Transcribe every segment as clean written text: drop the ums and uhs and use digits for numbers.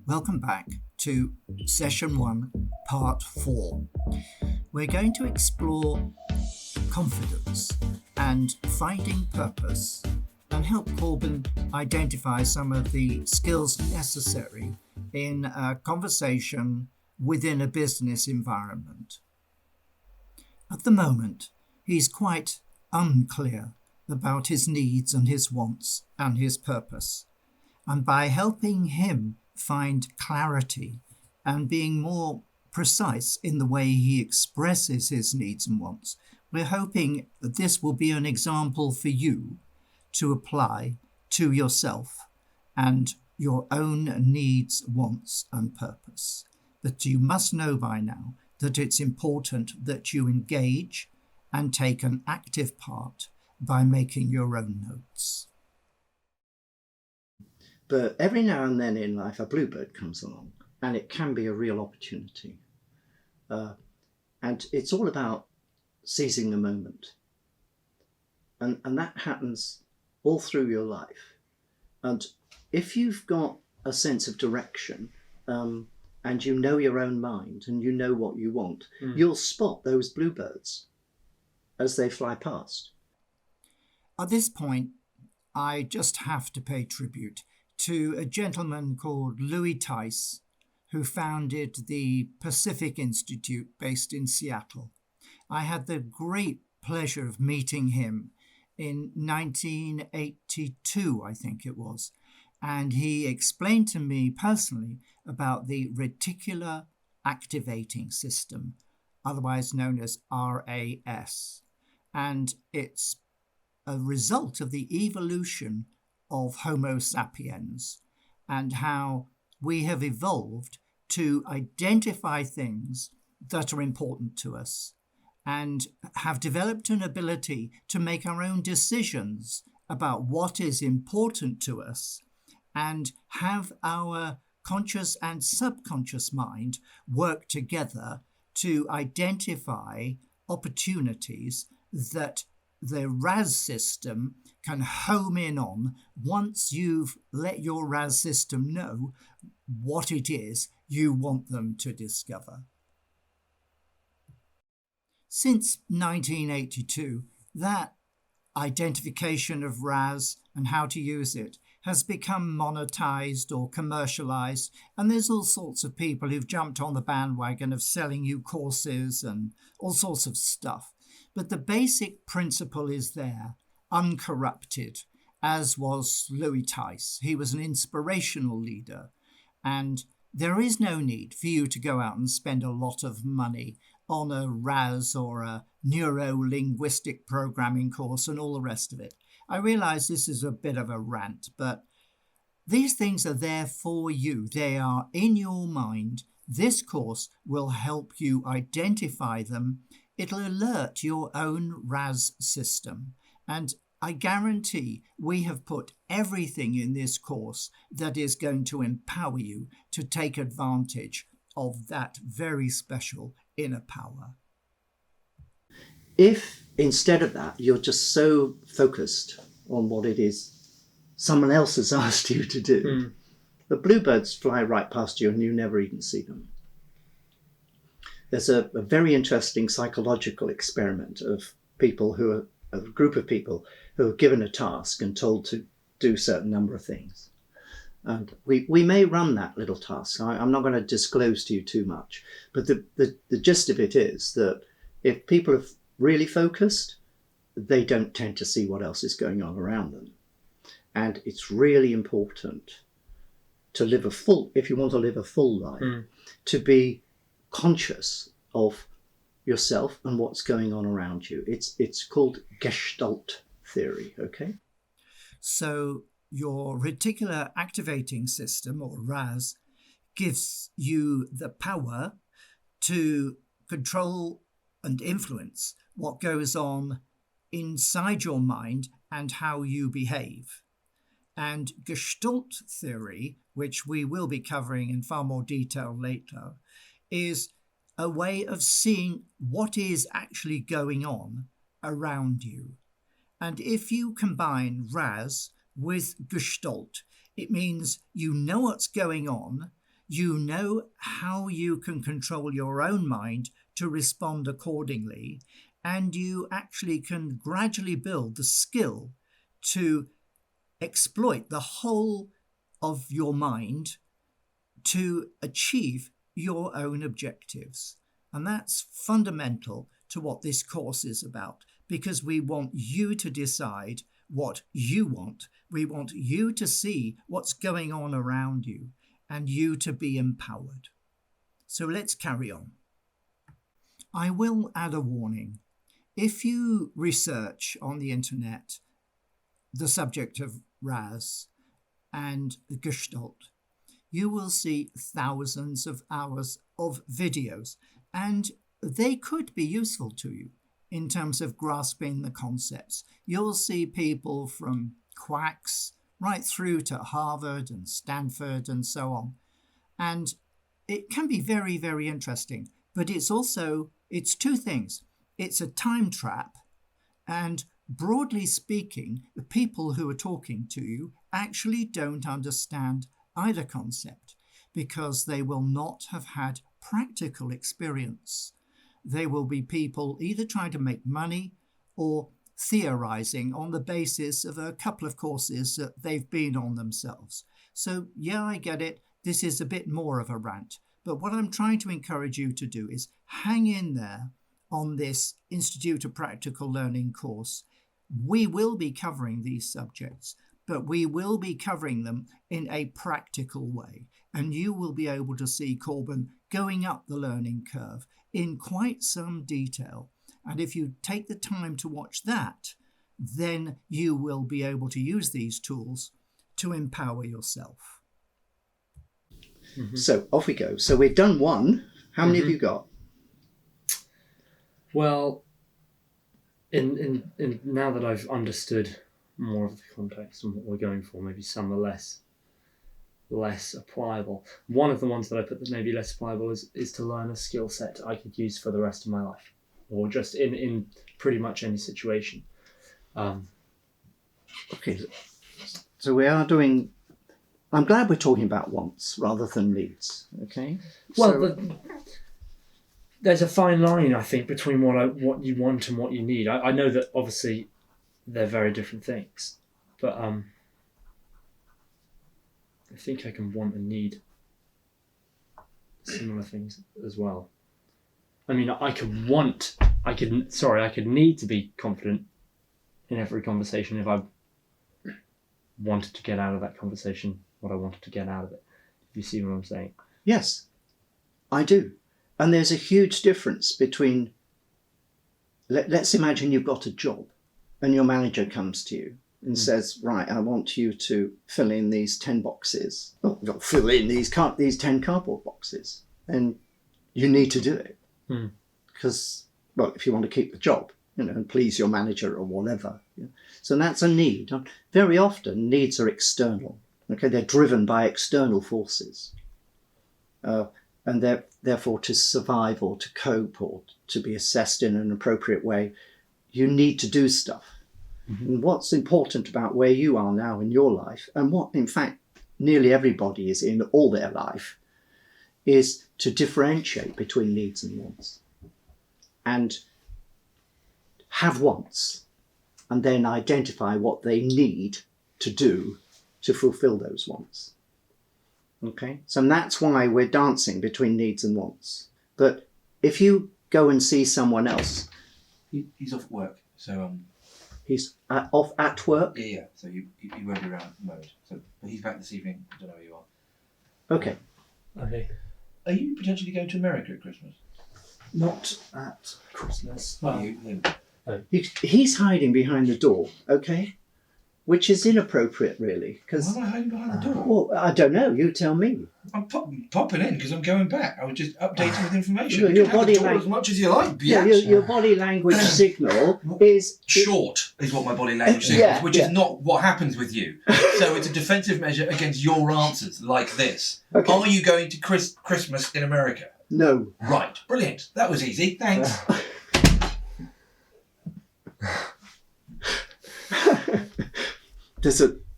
Welcome back to Session 1, Part 4. We're going to explore confidence and finding purpose and help Corben identify some of the skills necessary in a conversation within a business environment. At the moment, he's quite unclear about his needs and his wants and his purpose. And by helping him find clarity and being more precise in the way he expresses his needs and wants, we're hoping that this will be an example for you to apply to yourself and your own needs, wants, and purpose. That you must know by now that it's important that you engage and take an active part by making your own notes. But every now and then in life, a bluebird comes along, and it can be a real opportunity. And it's all about seizing the moment. And that happens all through your life. And if you've got a sense of direction, and you know your own mind, and you know what you want, you'll spot those bluebirds as they fly past. At this point, I just have to pay tribute to a gentleman called Tice, who founded the Pacific Institute based in Seattle. I had the great pleasure of meeting him in 1982, I think it was, and he explained to me personally about the Reticular activating system, otherwise known as RAS, and it's a result of the evolution of Homo sapiens and how we have evolved to identify things that are important to us and have developed an ability to make our own decisions about what is important to us and have our conscious and subconscious mind work together to identify opportunities that the RAS system can home in on once you've let your RAS system know what it is you want them to discover. Since 1982, that identification of RAS and how to use it has become monetized or commercialized, and there's all sorts of people who've jumped on the bandwagon of selling you courses and all sorts of stuff. But the basic principle is there, uncorrupted, as was Tice. He was an inspirational leader, and there is no need for you to go out and spend a lot of money on a RAS or a Neuro linguistic programming course and all the rest of it. I realize this is a bit of a rant, but these things are there for you. They are in your mind. This course will help you identify them. It'll alert your own RAS system. And I guarantee we have put everything in this course that is going to empower you to take advantage of that very special inner power. If instead of that, you're just so focused on what it is someone else has asked you to do, the bluebirds fly right past you and you never even see them. There's a very interesting psychological experiment of people who are a group of people who are given a task and told to do a certain number of things. And we may run that little task. I'm not going to disclose to you too much, but the gist of it is that if people are really focused, they don't tend to see what else is going on around them. And it's really important to live if you want to live a full life, to be conscious of yourself and what's going on around you. It's called Gestalt Theory, okay? So your reticular activating system, or RAS, gives you the power to control and influence what goes on inside your mind and how you behave. And Gestalt Theory, which we will be covering in far more detail later, is a way of seeing what is actually going on around you. And if you combine RAS with Gestalt, it means you know what's going on, You know how you can control your own mind to respond accordingly, and you actually can gradually build the skill to exploit the whole of your mind to achieve your own objectives. And that's fundamental to what this course is about, because we want you to decide what you want. We want you to see what's going on around you and you to be empowered. So let's carry on. I will add a warning. If you research on the internet the subject of RAS and Gestalt, you will see thousands of hours of videos, and they could be useful to you in terms of grasping the concepts. You'll see people from quacks right through to Harvard and Stanford and so on. And it can be very, very interesting, but it's two things. It's a time trap, and broadly speaking, the people who are talking to you actually don't understand either concept because they will not have had practical experience. They will be people either trying to make money or theorizing on the basis of a couple of courses that they've been on themselves. So yeah, I get it. This is a bit more of a rant. But what I'm trying to encourage you to do is hang in there on this Institute of Practical Learning course. We will be covering these subjects, but we will be covering them in a practical way. And you will be able to see Corben going up the learning curve in quite some detail. And if you take the time to watch that, then you will be able to use these tools to empower yourself. Mm-hmm. So off we go. So we've done one. How many have you got? Well, in now that I've understood more of the context and what we're going for, maybe some are less applicable. One of the ones that I put that maybe less applicable is to learn a skill set I could use for the rest of my life, or just in pretty much any situation. Okay, so we are doing. I'm glad we're talking about wants rather than needs. Okay. Well, there's a fine line, I think, between what you want and what you need. I know that obviously they're very different things, but I think I can want and need similar things as well. I mean, I could need to be confident in every conversation if I wanted to get out of that conversation what I wanted to get out of it. If you see what I'm saying? Yes, I do. And there's a huge difference between, let's imagine you've got a job and your manager comes to you and says, right, I want you to fill in these 10 boxes. Oh, fill in these 10 cardboard boxes. And you need to do it. Because, well, if you want to keep the job, and please your manager or whatever. So that's a need. Very often needs are external. Okay, they're driven by external forces. And they're therefore to survive or to cope or to be assessed in an appropriate way, you need to do stuff. And what's important about where you are now in your life, and what in fact nearly everybody is in all their life, is to differentiate between needs and wants. And have wants, and then identify what they need to do to fulfill those wants. Okay, so that's why we're dancing between needs and wants. But if you go and see someone else, he's off work, so he's off at work. Yeah. So he won't be around at the moment. So, but he's back this evening. I don't know where you are. Okay. Are you potentially going to America at Christmas? Not at Christmas. Well, him. He's hiding behind the door. Okay. Which is inappropriate, really. Why am I hiding behind the door? Well, I don't know. You tell me. I'm popping in because I'm going back. I was just updating with information. Your body language, as much as you like. Your body language signal is short. Is what my body language signals, which is not what happens with you. So it's a defensive measure against your answers, like this. Okay. Are you going to Christmas in America? No. Right. Brilliant. That was easy. Thanks.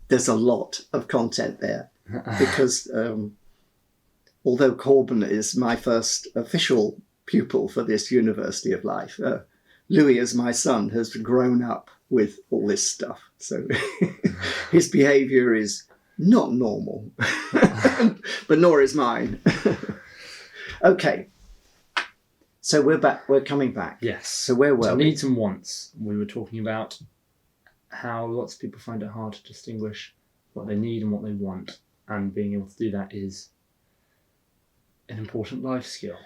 There's a lot of content there because although Corben is my first official pupil for this University of Life, Louis, as my son, has grown up with all this stuff. So his behaviour is not normal, but nor is mine. Okay. So we're back. We're coming back. Yes. So where were we? Needs and wants. We were talking about how lots of people find it hard to distinguish what they need and what they want. And being able to do that is an important life skill.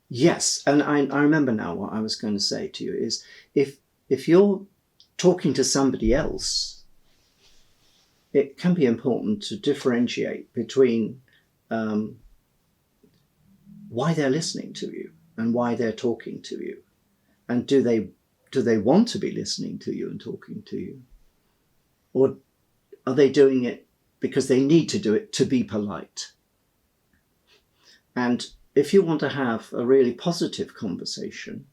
Yes, and I remember now what I was going to say to you is if you're talking to somebody else, it can be important to differentiate between why they're listening to you and why they're talking to you, and do they want to be listening to you and talking to you, or are they doing it because they need to do it to be polite? And if you want to have a really positive conversation,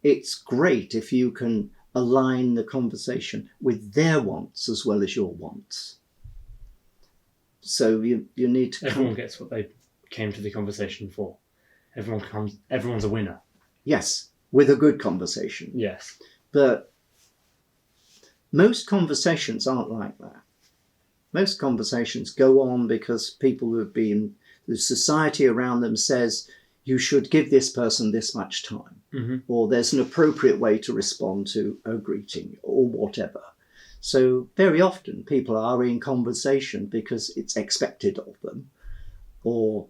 it's great if you can align the conversation with their wants as well as your wants. So you need to... Everyone gets what they came to the conversation for. Everyone's a winner. Yes, with a good conversation. Yes. But most conversations aren't like that. Most conversations go on because people who have been... The society around them says you should give this person this much time, or there's an appropriate way to respond to a greeting or whatever. So very often people are in conversation because it's expected of them, or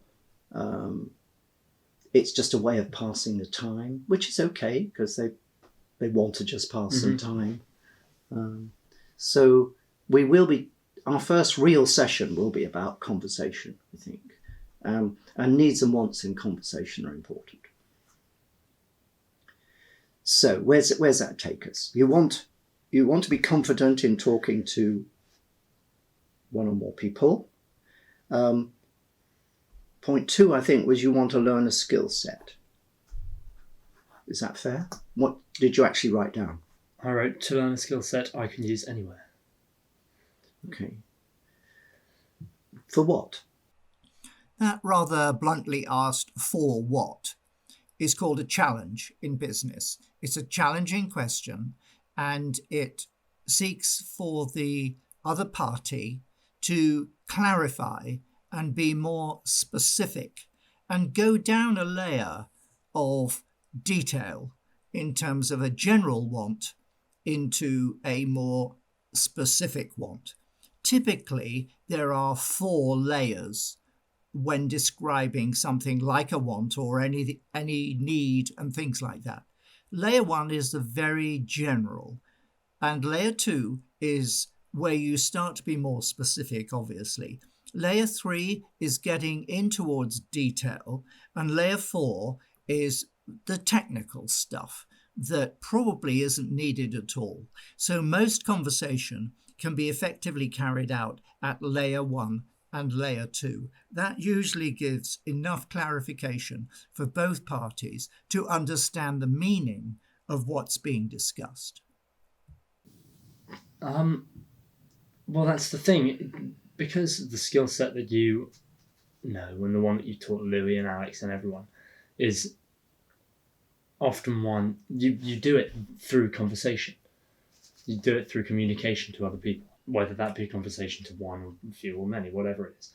it's just a way of passing the time, which is okay because they want to just pass some time. So our first real session will be about conversation, I think. And needs and wants in conversation are important. So where's that take us? You want to be confident in talking to one or more people. Point 2, I think, was you want to learn a skill set. Is that fair? What did you actually write down? I wrote, to learn a skill set I can use anywhere. Okay. For what? That rather bluntly asked, for what, is called a challenge in business. It's a challenging question, and it seeks for the other party to clarify and be more specific and go down a layer of detail in terms of a general want into a more specific want. Typically, there are 4 layers when describing something like a want or any need and things like that. Layer 1 is the very general, and layer 2 is where you start to be more specific, obviously. Layer 3 is getting in towards detail, and layer 4 is the technical stuff that probably isn't needed at all. So most conversation can be effectively carried out at layer 1 and layer 2. That usually gives enough clarification for both parties to understand the meaning of what's being discussed. Well, that's the thing. Because the skill set that you know, and the one that you taught Louis and Alex and everyone, is often one, you do it through conversation. You do it through communication to other people, whether that be a conversation to one or a few or many, whatever it is.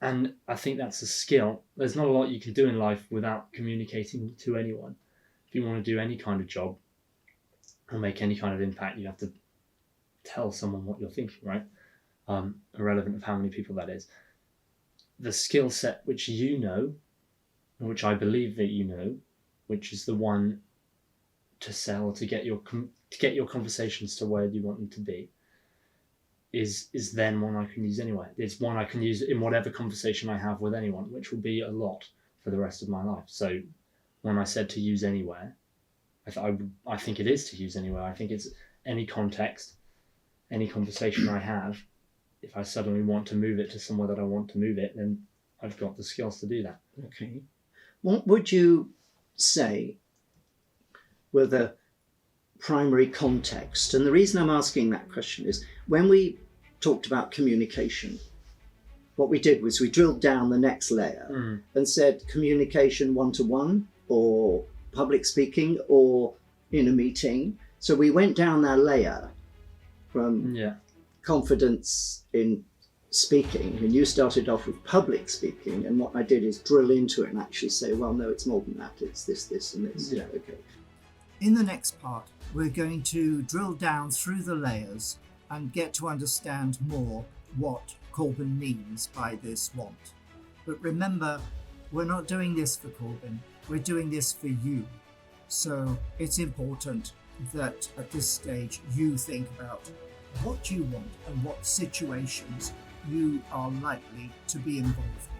And I think that's a skill. There's not a lot you can do in life without communicating to anyone. If you want to do any kind of job or make any kind of impact, you have to tell someone what you're thinking, right? Irrelevant of how many people that is. The skill set which you know, and which I believe that you know, which is the one to sell, to get your conversations to where you want them to be, is then one I can use anywhere. It's one I can use in whatever conversation I have with anyone, which will be a lot for the rest of my life. So when I said to use anywhere, I think it is to use anywhere. I think it's any context, any conversation I have. If I suddenly want to move it to somewhere that I want to move it, then I've got the skills to do that. Okay. What would you say were the primary context? And the reason I'm asking that question is when we talked about communication, what we did was we drilled down the next layer and said communication one-to-one or public speaking or in a meeting. So we went down that layer from confidence in speaking, and you started off with public speaking, and what I did is drill into it and actually say, well, no, it's more than that, it's this and this. Okay. In the next part, we're going to drill down through the layers and get to understand more what Corben means by this want. But remember, we're not doing this for Corben, we're doing this for you. So it's important that at this stage you think about what you want and what situations you are likely to be involved in.